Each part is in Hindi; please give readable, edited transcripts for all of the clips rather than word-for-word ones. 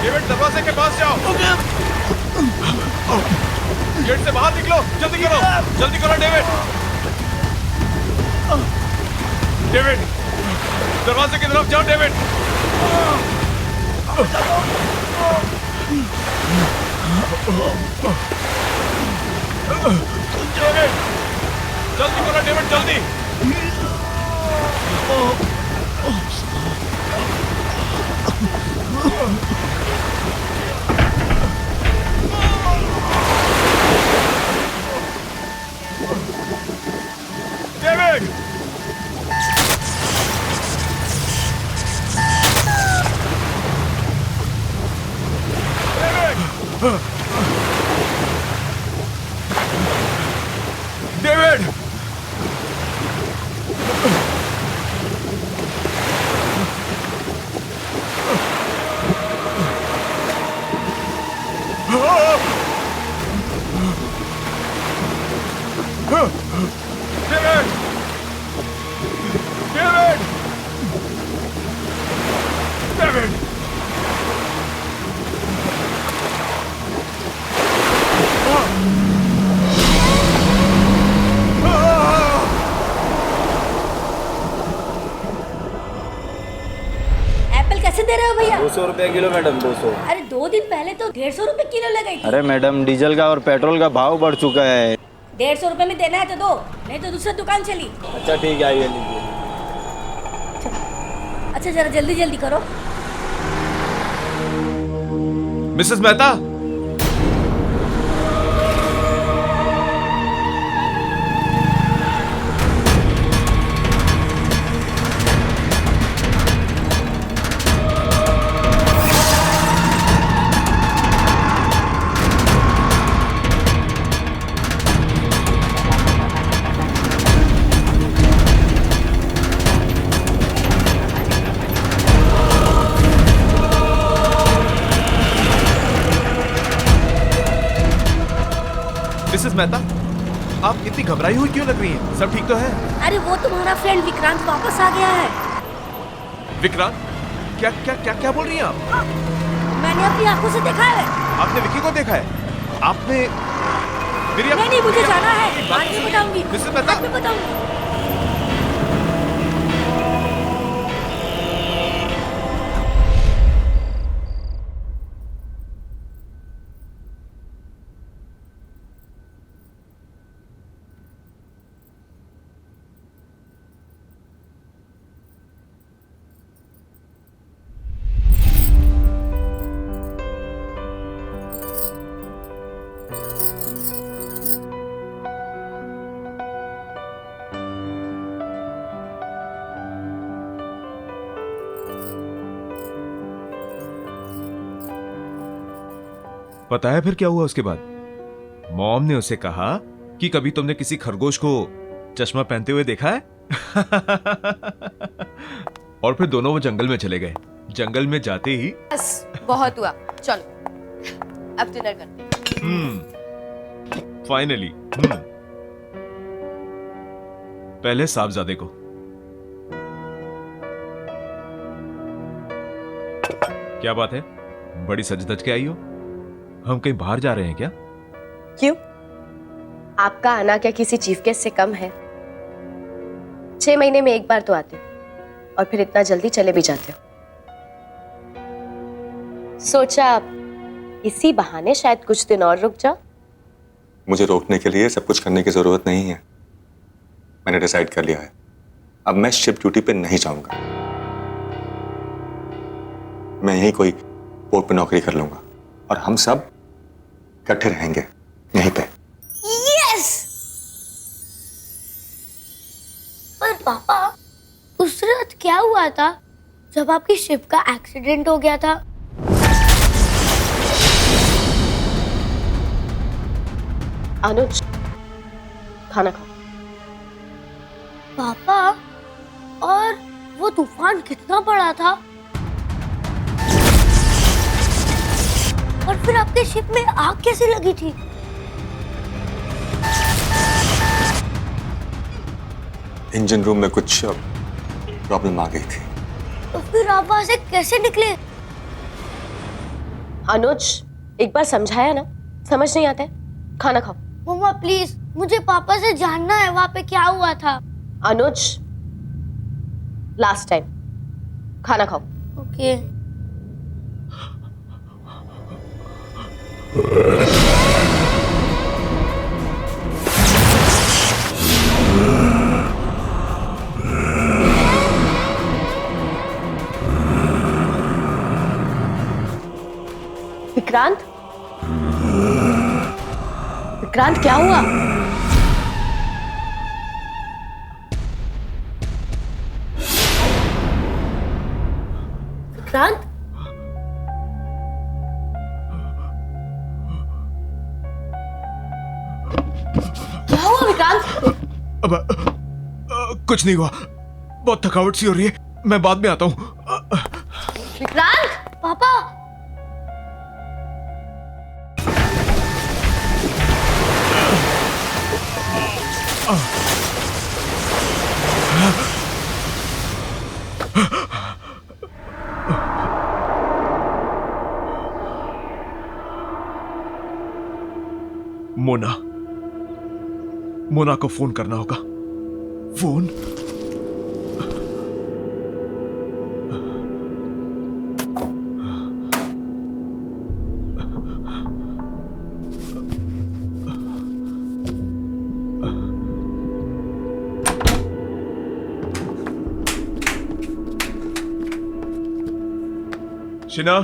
डेविड, दरवाजे के पास जाओ। गेट से बाहर निकलो, जल्दी करो डेविड। डेविड, दरवाजे की तरफ जाओ डेविड। डेविड, जल्दी करो डेविड, जल्दी। डेविड, डेविड, एप्पल कैसे दे रहे हो भैया? 200 रुपए किलो मैडम, 200। अरे 2 दिन पहले तो 150 रुपए किलो लगाई थी। अरे मैडम, डीजल का और पेट्रोल का भाव बढ़ चुका है। 150 रुपए में देना है तो दो, नहीं तो दूसरी दुकान चली। अच्छा ठीक है, आइए लीजिए। अच्छा जरा जल्दी जल्दी करो। मिसेस मेहता, मिसेस मेहता, आप इतनी घबराई हुई क्यों लग रही हैं? सब ठीक तो है? अरे वो तुम्हारा फ्रेंड विक्रांत वापस आ गया है। विक्रांत? क्या क्या क्या क्या बोल रही हैं आप? मैंने अपनी आंखों से देखा है। आपने विक्की को देखा है? आपने मेरी नहीं, मुझे जाना है, बाद में बताऊंगी। मिसेस मेहता, बाद में बताऊंगी। पता है फिर क्या हुआ उसके बाद? मॉम ने उसे कहा कि कभी तुमने किसी खरगोश को चश्मा पहनते हुए देखा है? और फिर दोनों वो जंगल में चले गए। जंगल में जाते ही बस बहुत हुआ, चलो अब डिनर करते हैं। फाइनली। पहले साहबजादे को। क्या बात है, बड़ी सज धज के आई हो? हम कहीं बाहर जा रहे हैं क्या? क्यों? आपका आना क्या किसी चीफ गेस्ट से कम है? 6 महीने में एक बार तो आते हो और फिर इतना जल्दी चले भी जाते हो। सोचा इसी बहाने शायद कुछ दिन और रुक जाओ। मुझे रोकने के लिए सब कुछ करने की जरूरत नहीं है। मैंने डिसाइड कर लिया है, अब मैं शिप ड्यूटी पे नहीं जाऊंगा। मैं यहीं कोई पोर्ट पे नौकरी कर लूंगा और हम सब इकट्ठे रहेंगे यहीं पे। यस! पर पापा, उस रात क्या हुआ था जब आपकी शिप का एक्सीडेंट हो गया था? अनुज, खाना खाओ। पापा, और वो तूफान कितना बड़ा था? और फिर आपके शिप में आग कैसे लगी थी? इंजन रूम में कुछ प्रॉब्लम आ गई थी। तो फिर आप वहां से कैसे निकले? अनुज, एक बार समझाया ना, समझ नहीं आता है। खाना खाओ। मम्मा प्लीज, मुझे पापा से जानना है वहां पे क्या हुआ था। अनुज, लास्ट टाइम, खाना खाओ। ओके। विक्रांत, विक्रांत क्या हुआ? विक्रांत, क्या हुआ विक्रांत? अब कुछ नहीं हुआ, बहुत थकावट सी हो रही है, मैं बाद में आता हूँ। विक्रांत, पापा, मोना, मोना को फोन करना होगा। फोन। शिना,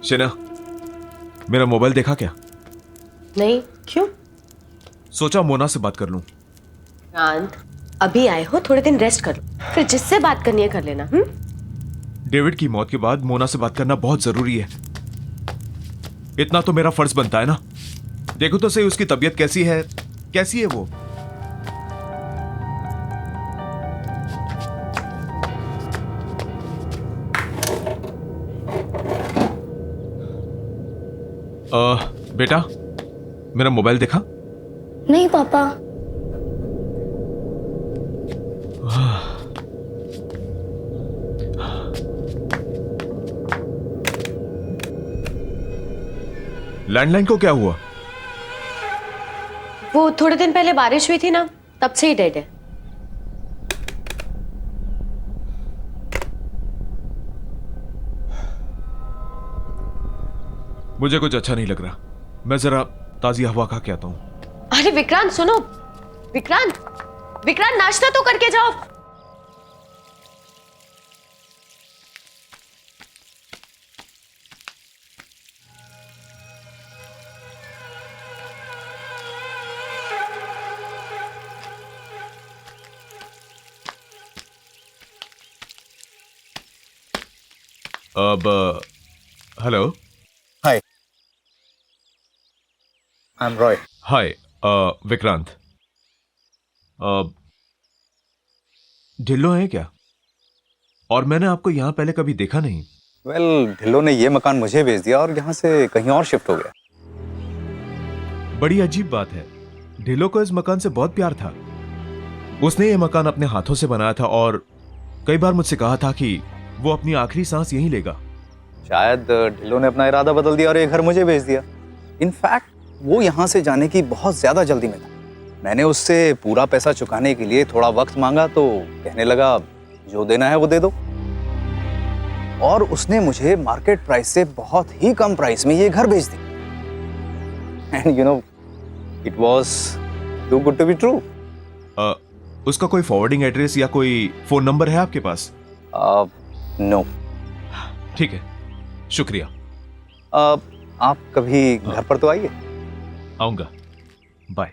शिना, मेरा मोबाइल देखा क्या? नहीं, क्यों? सोचा मोना से बात कर लूं। विक्रांत, अभी आए हो, थोड़े दिन रेस्ट कर लो, फिर जिससे बात करनी है कर लेना। डेविड की मौत के बाद मोना से बात करना बहुत जरूरी है। इतना तो मेरा फर्ज बनता है ना। देखो तो सही उसकी तबीयत कैसी है, कैसी है वो। बेटा, मेरा मोबाइल देखा? नहीं पापा। लैंडलाइन को क्या हुआ? वो थोड़े दिन पहले बारिश हुई थी ना, तब से ही डेड है। मुझे कुछ अच्छा नहीं लग रहा, मैं जरा ताजी हवा खा के आता हूं। अरे विक्रांत सुनो, विक्रांत, विक्रांत नाश्ता तो करके जाओ। अब हेलो। Hi, I'm Roy. हाय विक्रांत। ढिल्लो है क्या? और मैंने आपको यहां पहले कभी देखा नहीं। Well, ढिल्लो ने ये मकान मुझे बेच दिया और यहाँ से कहीं और शिफ्ट हो गया। बड़ी अजीब बात है, ढिल्लो को इस मकान से बहुत प्यार था। उसने ये मकान अपने हाथों से बनाया था और कई बार मुझसे कहा था कि वो अपनी आखिरी सांस यहीं लेगा। शायद ढिल्लो ने अपना इरादा बदल दिया और ये घर मुझे बेच दिया। इनफैक्ट वो यहाँ से जाने की बहुत ज्यादा जल्दी में था। मैंने उससे पूरा पैसा चुकाने के लिए थोड़ा वक्त मांगा तो कहने लगा जो देना है वो दे दो। और उसने मुझे मार्केट प्राइस से बहुत ही कम प्राइस में ये घर बेच दिया। And you know, it was too good to be true. उसका कोई फॉरवर्डिंग एड्रेस या कोई फोन नंबर है आपके पास? नो। ठीक है, शुक्रिया। आप कभी घर पर तो आइए। आऊंगा, बाय।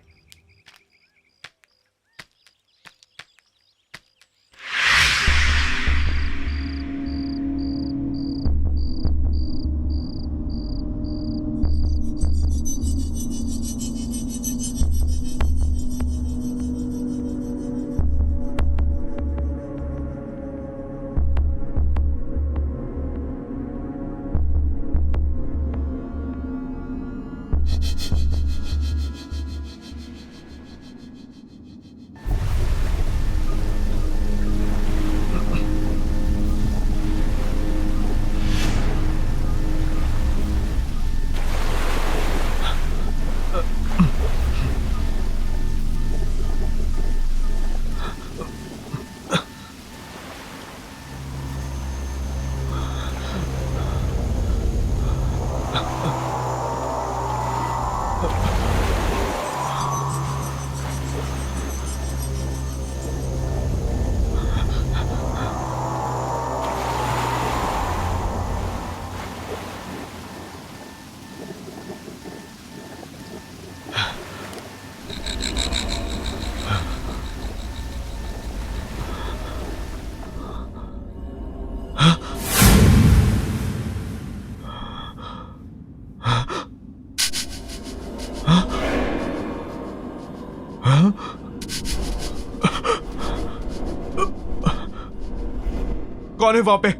कौन है वहां पे?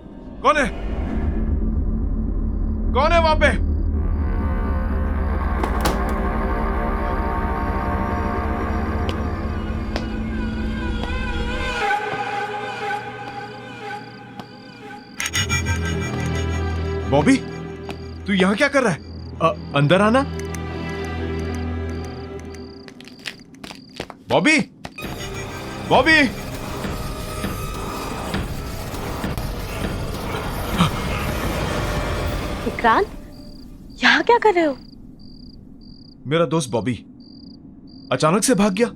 कौन है? कौन है वहां पे? बॉबी, तू यहां क्या कर रहा है? अंदर आना। बॉबी, बॉबी, विक्रांत, यहाँ क्या कर रहे हो? मेरा दोस्त बॉबी अचानक से भाग गया।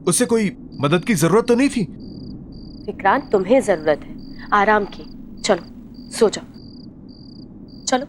उससे कोई मदद की जरूरत तो नहीं थी। विक्रांत, तुम्हें जरूरत है आराम की। चलो सो जाओ, चलो।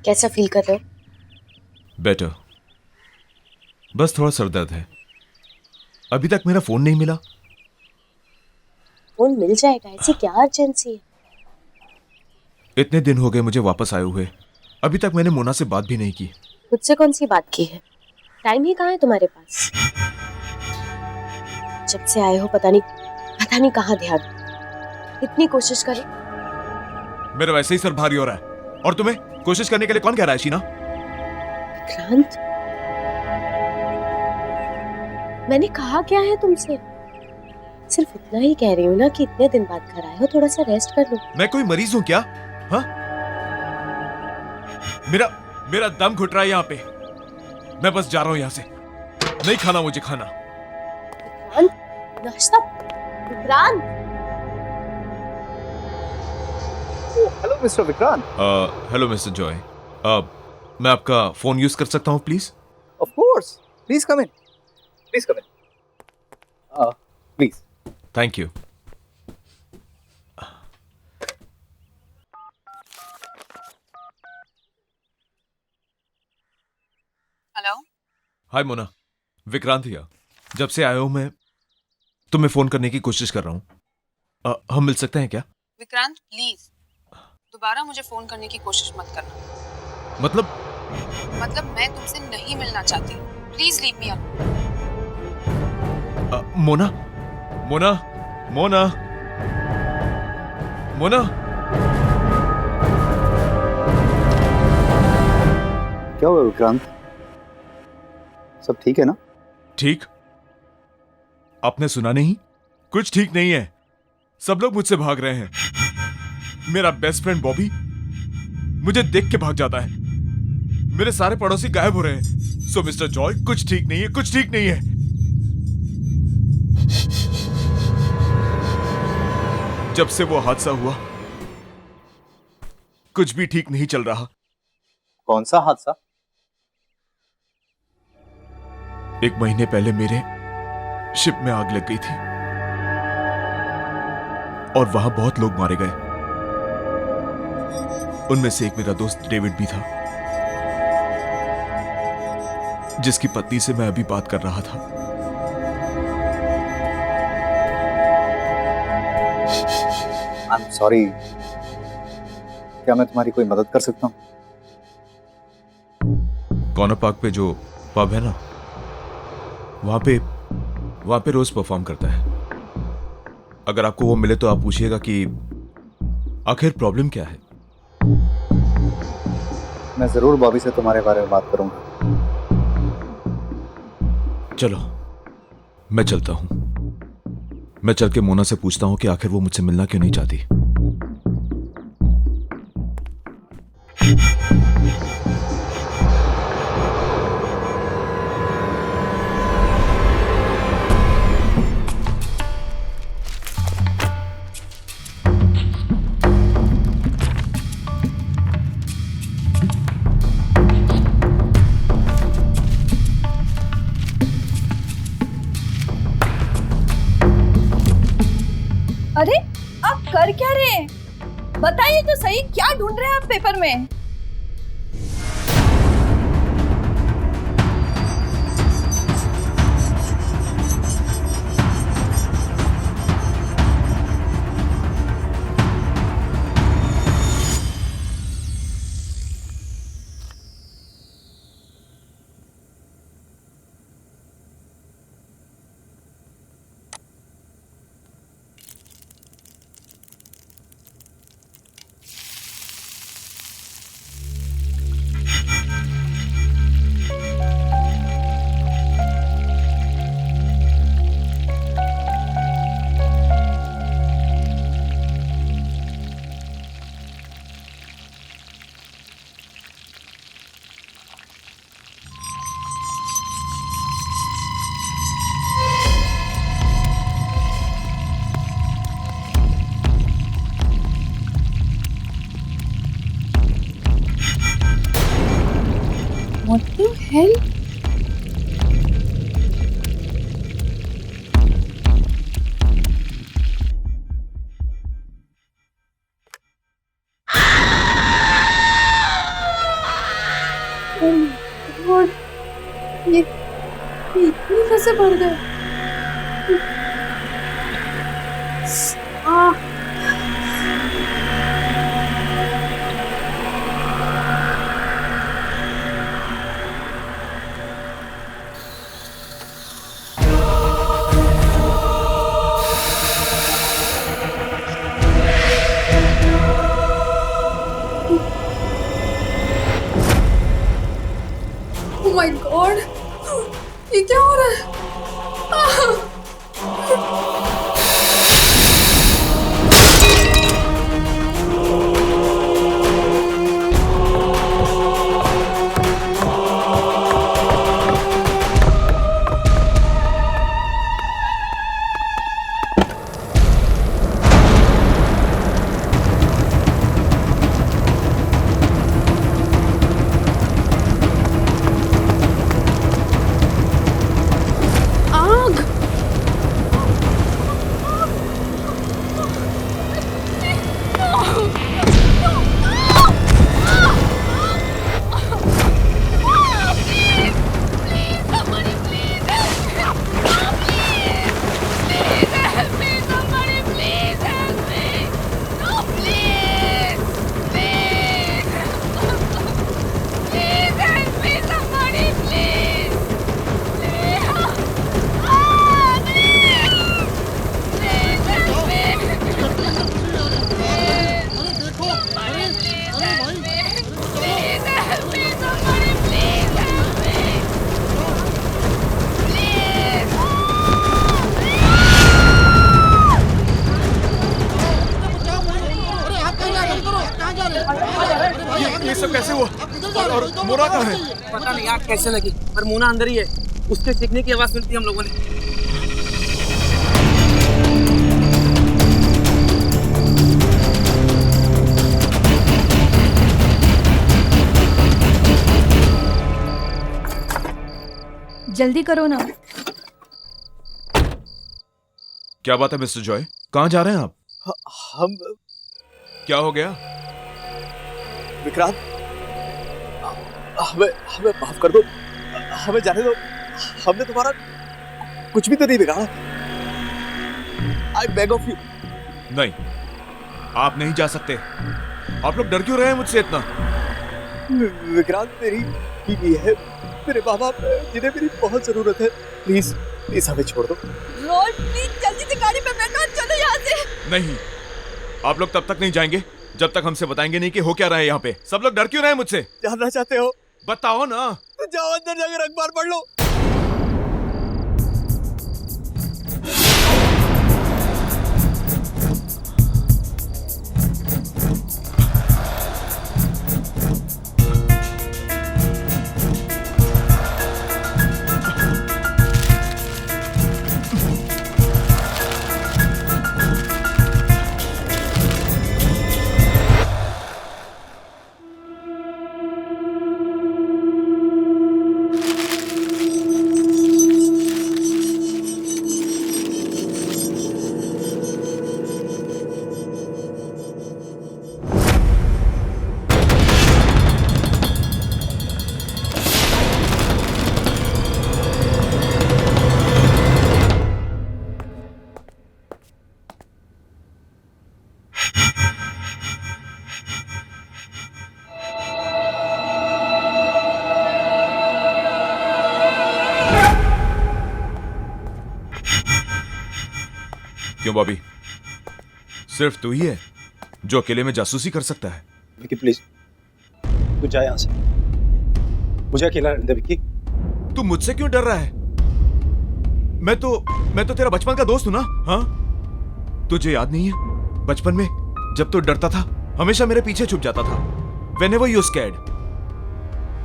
कैसा फील कर रहे हो? बेटर। बस थोड़ा सर दर्द है। अभी तक मेरा फोन नहीं मिला। फोन मिल जाएगा, ऐसी क्या अर्जेंसी है? इतने दिन हो गए मुझे वापस आए हुए, अभी तक मैंने मोना से बात भी नहीं की। मुझसे कौन सी बात की है? टाइम ही कहाँ है तुम्हारे पास? जब से आए हो पता नहीं कहाँ ध्यान। इतनी कोशिश करें। मेरा वैसे ही सर भारी हो रहा है, और तुम्हें कोशिश करने के लिए कौन कह रहा है शीना? विक्रांत, मैंने कहा क्या है तुमसे? सिर्फ इतना ही कह रही हूँ ना कि इतने दिन बाद घर आए हो, थोड़ा सा रेस्ट कर लो। मैं कोई मरीज हूं क्या? हाँ, मेरा दम घुट रहा है यहाँ पे। मैं बस जा रहा हूँ यहाँ से। नहीं खाना मुझे खाना। विक्रांत, नाश्ता। Vikrant, hello mister Vikrant. Hello mister Joy. मैं आपका फोन यूज कर सकता हूँ please? Of course, please come in, please come in, please. Thank you. Hello. Hi Mona, Vikrant here. जब से आया हूं मैं तुम्हें फोन करने की कोशिश कर रहा हूं। हम मिल सकते हैं क्या? विक्रांत प्लीज दोबारा मुझे फोन करने की कोशिश मत करना। मतलब मैं तुमसे नहीं मिलना चाहती। Please leave me alone. Mona, Mona, Mona, Mona. क्या हुआ विक्रांत? सब ठीक है ना? ठीक? आपने सुना नहीं? कुछ ठीक नहीं है। सब लोग मुझसे भाग रहे हैं। मेरा बेस्ट फ्रेंड बॉबी मुझे देख के भाग जाता है। मेरे सारे पड़ोसी गायब हो रहे हैं। सो मिस्टर जॉय, कुछ ठीक नहीं है, कुछ ठीक नहीं है। जब से वो हादसा हुआ कुछ भी ठीक नहीं चल रहा। कौन सा हादसा? 1 महीने पहले मेरे शिप में आग लग गई थी और वहां बहुत लोग मारे गए। उनमें से एक मेरा दोस्त डेविड भी था, जिसकी पत्नी से मैं अभी बात कर रहा था। आई एम सॉरी, क्या मैं तुम्हारी कोई मदद कर सकता हूँ? कॉर्नर पार्क पे जो पब है ना, वहां पे रोज परफॉर्म करता है। अगर आपको वो मिले तो आप पूछिएगा कि आखिर प्रॉब्लम क्या है। मैं जरूर बॉबी से तुम्हारे बारे में बात करूंगा। चलो मैं चलता हूं। मैं चल के मोना से पूछता हूं कि आखिर वो मुझसे मिलना क्यों नहीं चाहती। अरे आप कर क्या रहे हैं? बताइए तो सही, क्या ढूंढ रहे हैं आप पेपर में? What the hell? Oh my God! ये इतनी कैसे बढ़ गए? Oh my God! ये क्या हो रहा है? ये सब कैसे हुआ? और मोना कहाँ है? पता नहीं आग कैसे लगी, पर मोना अंदर ही है। उसके चीखने की आवाज सुनती हम लोगों ने। जल्दी करो ना। क्या बात है मिस्टर जॉय, कहाँ जा रहे हैं आप? हम क्या हो गया? विक्रांत, हमें हमें माफ कर दो, हमें जाने दो। हमने तुम्हारा कुछ भी तो नहीं बिगाड़ा। I beg of you. नहीं, आप नहीं जा सकते। आप लोग डर क्यों रहे हैं मुझसे इतना? विक्रांत, मेरी बीवी है, मेरे माँ बाप जिन्हें मेरी बहुत जरूरत है। प्लीज प्लीज हमें छोड़ दो। रोड प्लीज जल्दी से गाड़ी पे बैठो, चलो यहाँ से। नहीं, आप लोग तब तक नहीं जाएंगे जब तक हमसे बताएंगे नहीं कि हो क्या रहा है यहाँ पे। सब लोग डर क्यों रहे हैं मुझसे? जानना चाहते हो? बताओ ना। तो जाओ अंदर जाकर अखबार पढ़ लो। क्यों बॉबी, सिर्फ तू ही है जो अकेले में जासूसी कर सकता है? विकी प्लीज, तू जा यहाँ से, मुझे अकेला रहने दे। विकी, तू मुझसे क्यों डर रहा है? मैं तो तेरा बचपन का दोस्त हूं ना। हाँ, तुझे याद नहीं है बचपन में जब तू डरता था हमेशा मेरे पीछे छुप जाता था, whenever you scared।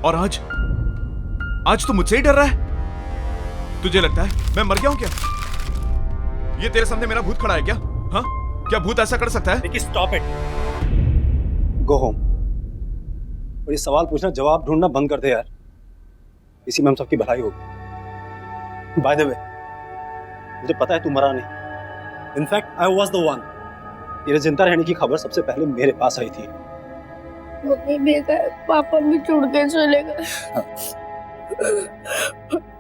और आज तू मुझसे ही डर रहा है? तुझे लगता है मैं मर गया हूं क्या? ये तेरे सामने मेरा भूत खड़ा है क्या? हाँ, क्या भूत ऐसा कर सकता है? Vicky stop it, go home. और ये सवाल पूछना जवाब ढूंढना बंद कर दे यार, इसी में हम सबकी भलाई होगी। बाय द वे, मुझे पता है तू मरा नहीं। In fact I was the one. तेरे जिंदा रहने की खबर सबसे पहले मेरे पास आई थी। मम्मी भी गए, पापा भी छोड़ के चले गए।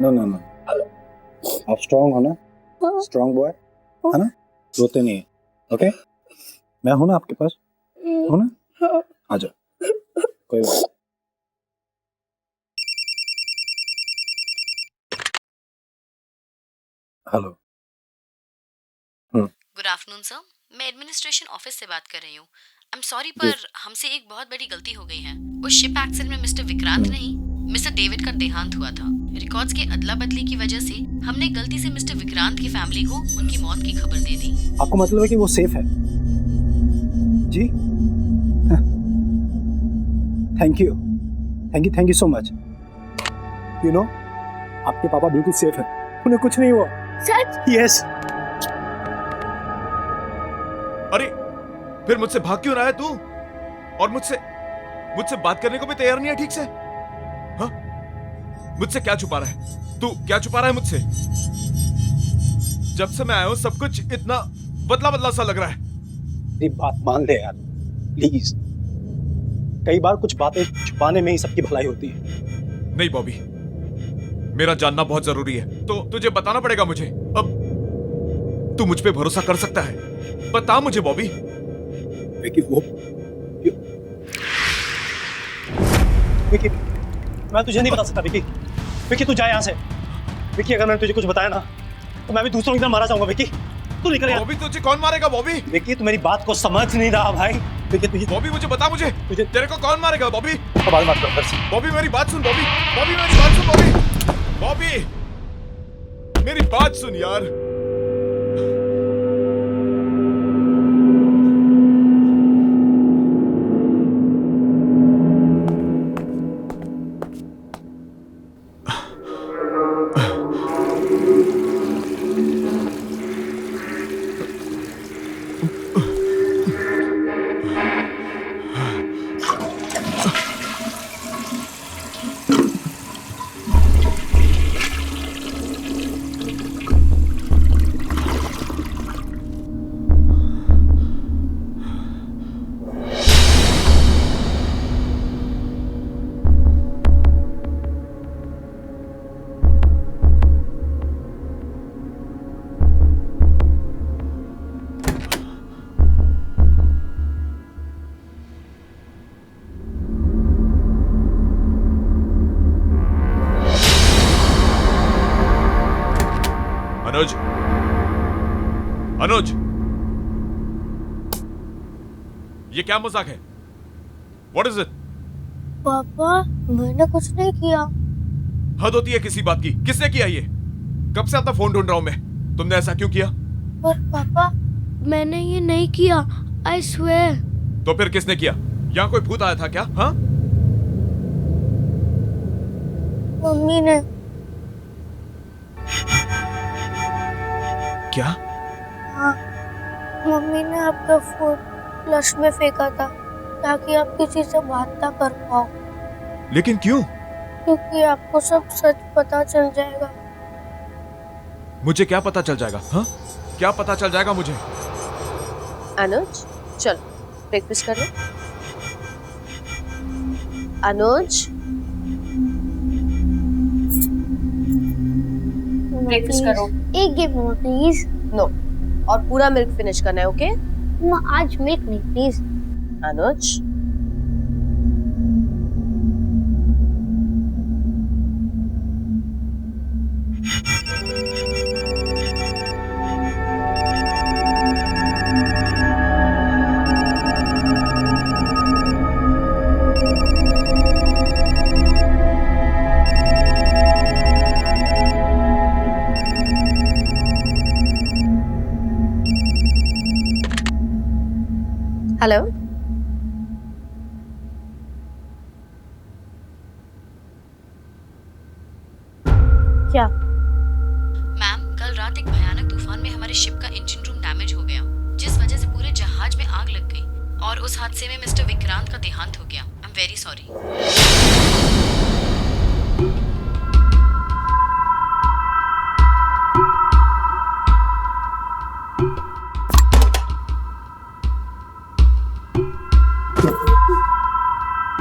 नो नो नो, आप स्ट्रांग हो ना, स्ट्रांग बॉय है ना, रोते नहीं है। ओके, मैं हूं ना आपके पास, हो ना? आ जाओ, कोई बात। हेलो। गुड आफ्टरनून सर, मैं एडमिनिस्ट्रेशन ऑफिस से बात कर रही हूँ। आई एम सॉरी, पर हमसे एक बहुत बड़ी गलती हो गई है। उस शिप एक्सीडेंट में मिस्टर विक्रांत नहीं, मिस्टर डेविड का देहांत हुआ था। रिकॉर्ड्स की अदला बदली की वजह से हमने गलती से मिस्टर विक्रांत की फैमिली को उनकी मौत की खबर दे दी। आपको मतलब है कि वो सेफ है? जी, thank you so much. You know, आपके पापा बिल्कुल सेफ है, उन्हें कुछ नहीं हुआ। सच? यस। अरे फिर मुझसे भाग क्यों रहा है तू? और मुझसे बात करने को भी तैयार नहीं है ठीक से? हाँ, मुझसे क्या छुपा रहा है तू? क्या छुपा रहा है मुझसे? जब से मैं आया हूं सब कुछ इतना बदला बदला सा लग रहा है। मेरी बात मान ले यार, प्लीज। कई बार कुछ बातें छुपाने में ही सबकी भलाई होती है। नहीं बॉबी, मेरा जानना बहुत जरूरी है, तो तुझे बताना पड़ेगा मुझे। अब तू मुझ पे भरोसा कर सकता है, बता मुझे बॉबी। विकी, विकी, मैं तुझे नहीं बता सकता। विकी तू जा यहाँ से। विकी, अगर मैंने तुझे कुछ बताया ना तो मैं भी दूसरों की तरह मारा जाऊंगा। विकी तू निकल यार। बॉबी, तुझे कौन मारेगा बॉबी? विकी, तू मेरी बात को समझ नहीं रहा भाई। विकी, बॉबी मुझे बता, मुझे तेरे को कौन मारेगा बॉबी? बात मत कर। बॉबी मेरी बात सुन बॉबी, बॉबी मेरी बात सुन बॉबी, बॉबी मेरी बात सुन यार। अनुज, ये क्या मजाक है? What is it? पापा मैंने कुछ नहीं किया। हद होती है किसी बात की। किसने किया ये? कब से अपना फोन ढूंढ रहा हूं मैं। तुमने ऐसा क्यों किया? पर पापा मैंने ये नहीं किया, I swear। तो फिर किसने किया? यहाँ कोई भूत आया था क्या? हाँ? मम्मी ने। क्या? हाँ, मम्मी ने आपका फोन फ्लश में फेंका था ताकि आप किसी से बात ना कर पाओ। लेकिन क्यों? क्योंकि आपको सब सच पता चल जाएगा। मुझे क्या पता चल जाएगा? हाँ? क्या पता चल जाएगा मुझे? अनुज चलो ब्रेकफास्ट कर लो। अनुज ब्रेकफास्ट करो। एक गिव मोर प्लीज। नो, और पूरा मिल्क फिनिश करना है, ओके? आज मिल्क नहीं प्लीज। अनुज हेलो, क्या? मैम, कल रात एक भयानक तूफान में हमारे शिप का इंजन रूम डैमेज हो गया, जिस वजह से पूरे जहाज में आग लग गई और उस हादसे में मिस्टर विक्रांत का देहांत हो गया। I am very sorry.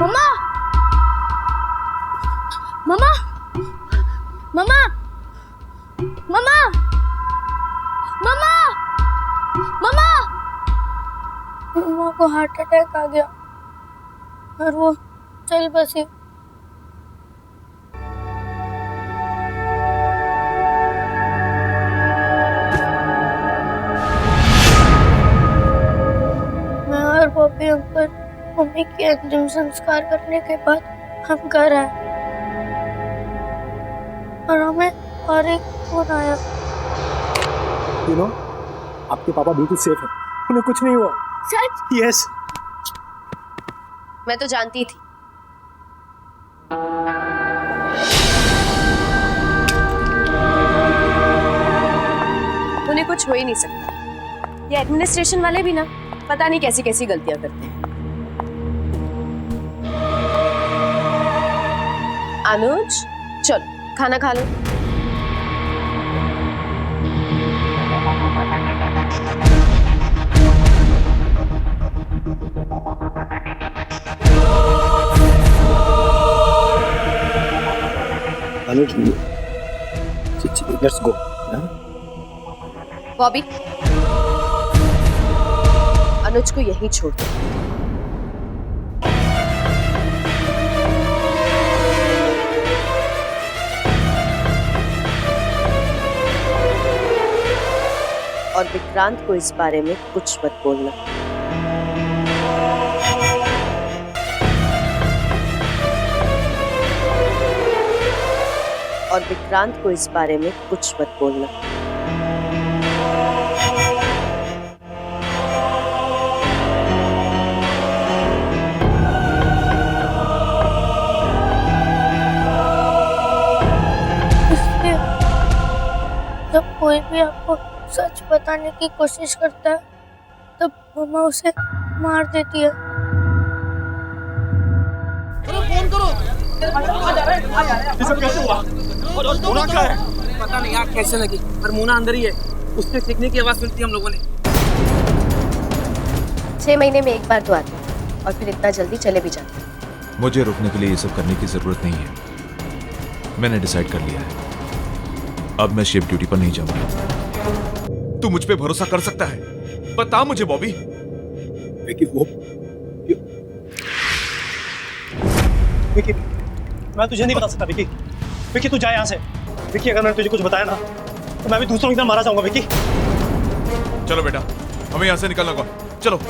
मम्मा, मम्मा, मम्मा, मम्मा, मम्मा, मम्मा, मम्मा को हार्ट अटैक आ गया और वो चल बसी। मैं और बॉबी अंकल मम्मी के अंतिम संस्कार करने के बाद हम घर आए और हमें और एक फोन आया। यू नो, आपके पापा बिल्कुल सेफ हैं, उन्हें कुछ नहीं हुआ। सच? यस। मैं तो जानती थी। उन्हें कुछ हो ही नहीं सकता। ये एडमिनिस्ट्रेशन वाले भी ना पता नहीं कैसी कैसी गलतियां करते हैं। अनुज चलो खाना खा लो। अनुज लेट्स गो। बॉबी अनुज को यहीं छोड़ दो। और विक्रांत को इस बारे में कुछ मत बोलना। और विक्रांत को इस बारे में कुछ मत बोलना। इसलिए जब कोई भी आपको सच बताने की कोशिश करता है तब मम्मा उसे मार देती है। फोन करो। ये सब कैसे हुआ? और मोना क्या है? पता नहीं आग कैसे लगी, पर मोना अंदर ही है। उसके सीखने की आवाज सुनती हम लोगों ने। 6 महीने में एक बार तो आते हैं और फिर इतना जल्दी चले भी जाते हैं। मुझे रुकने के लिए ये सब करने की जरूरत नहीं है। मैंने डिसाइड कर लिया है, अब मैं शिप ड्यूटी पर नहीं जाऊंगा। तू मुझ पे भरोसा कर सकता है? बता मुझे बॉबी। विकी वो विकी, मैं तुझे नहीं बता सकता विकी। विकी तू जा यहाँ से। विकी अगर मैंने तुझे कुछ बताया ना तो मैं भी दूसरों की तरह मारा जाऊंगा विकी। चलो बेटा, हमें यहाँ से निकलना होगा, चलो।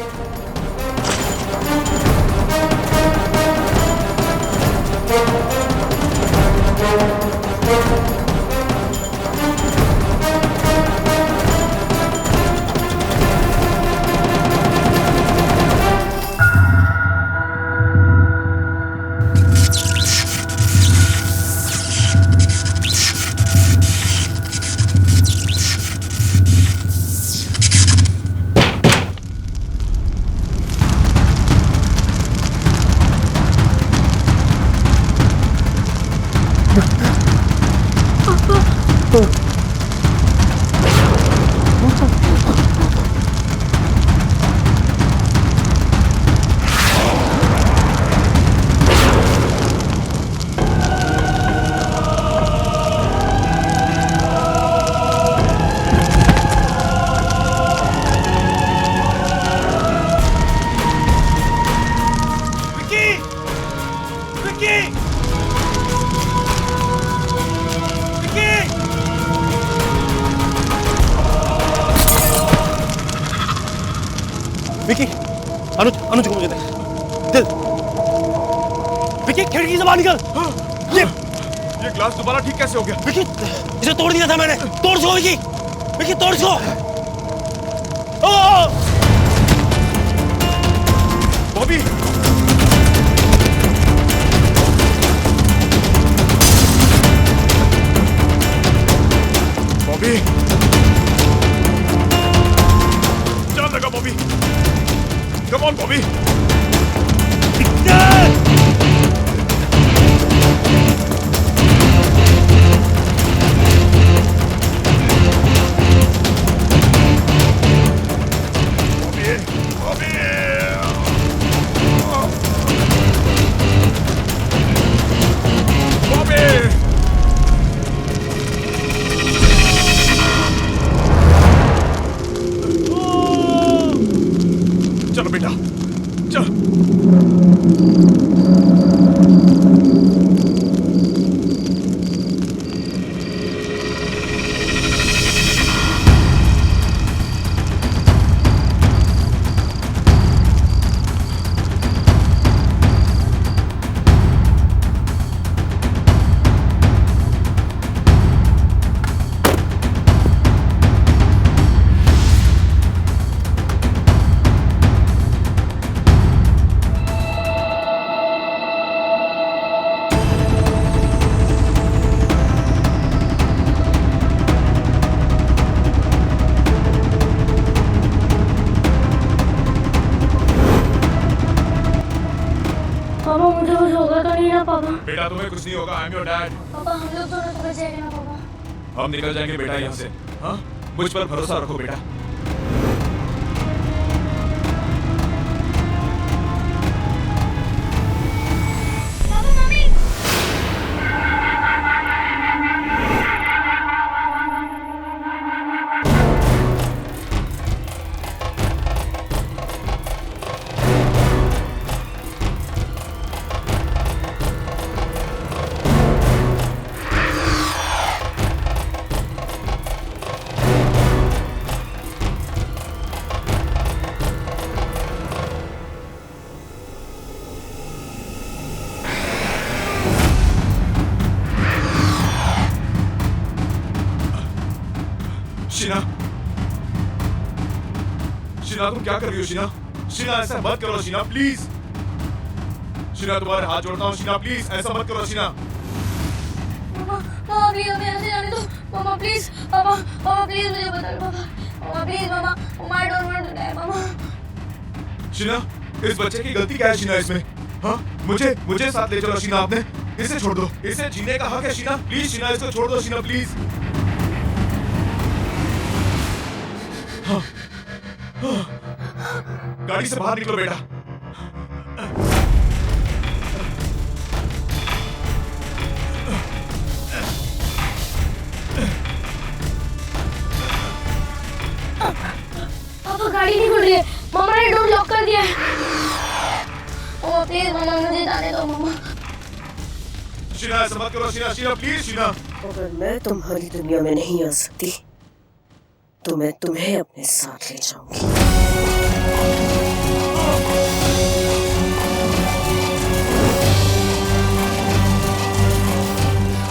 विकी, अनुज, अनुज को मुझे दे। दे। विकी, खिड़की से बाहर निकल। ये ग्लास दोबारा ठीक कैसे हो गया? विकी, इसे तोड़ दिया था मैंने। तोड़ इसको विकी। विकी, तोड़ इसको। बॉबी, बॉबी, जान लगा बॉबी। Come on, Bobby! चलो बेटा, चलो। बेटा तुम्हें कुछ नहीं होगा, आई एम योर डैड। पापा हम लोग दोनों तो बच जाएंगे ना पापा? हम निकल जाएंगे बेटा यहाँ से। हाँ, मुझ पर भरोसा रखो बेटा। शीना, शीना तुम क्या कर रही हो शीना? शीना ऐसा मत करो शीना, प्लीज। शीना तुम्हारे हाथ जोड़ता हूँ शीना, प्लीज ऐसा मत करो शीना। मामा प्लीज हमें ऐसे जाने दो। मामा प्लीज, पापा पापा प्लीज मुझे बता दो पापा। मामा प्लीज मामा, मार डोंट वांट टू डाई मामा। शीना, इस बच्चे की गलती क्या है शीना इसमें? हाँ, मुझे साथ ले चलो शीना, आपने इसे छोड़ दो। इसे जीने का हक है शीना, प्लीज शीना इसको छोड़ दो शीना, प्लीज। हाँ, हाँ, गाड़ी से बाहर निकलो बेटा। पापा गाड़ी नहीं खुल रही है, मामा ने डोर लॉक कर दिया है। मामा प्लीज मामा मुझे जाने दो मामा। शीना ऐसा मत करो शीना, शीना प्लीज शीना। अगर मैं तुम्हारी दुनिया में नहीं आ सकती तो मैं तुम्हें अपने साथ ले जाऊंगी।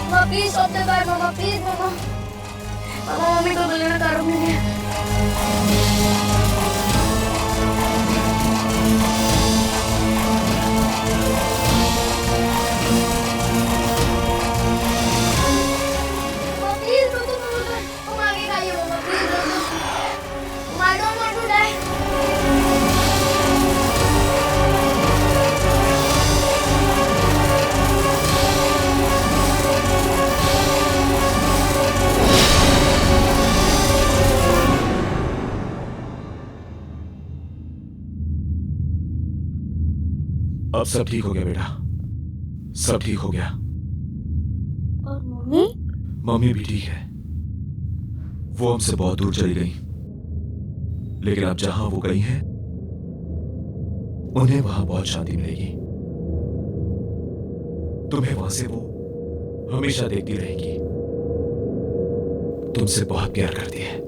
मामा प्लीज स्टॉप द कार, मामा प्लीज मामा। मामा मम्मी को बुलाना कार में है। मामा प्लीज रुको, तुम आगे खाइए मामा प्लीज रुको। I don't want to die. अब सब ठीक हो गया बेटा, सब ठीक हो गया। और मम्मी? मम्मी भी ठीक है। वो हमसे बहुत दूर चली गई, लेकिन अब जहां वो गई हैं, उन्हें वहां बहुत शांति मिलेगी। तुम्हें वहां से वो हमेशा देखती रहेगी। तुमसे बहुत प्यार करती है।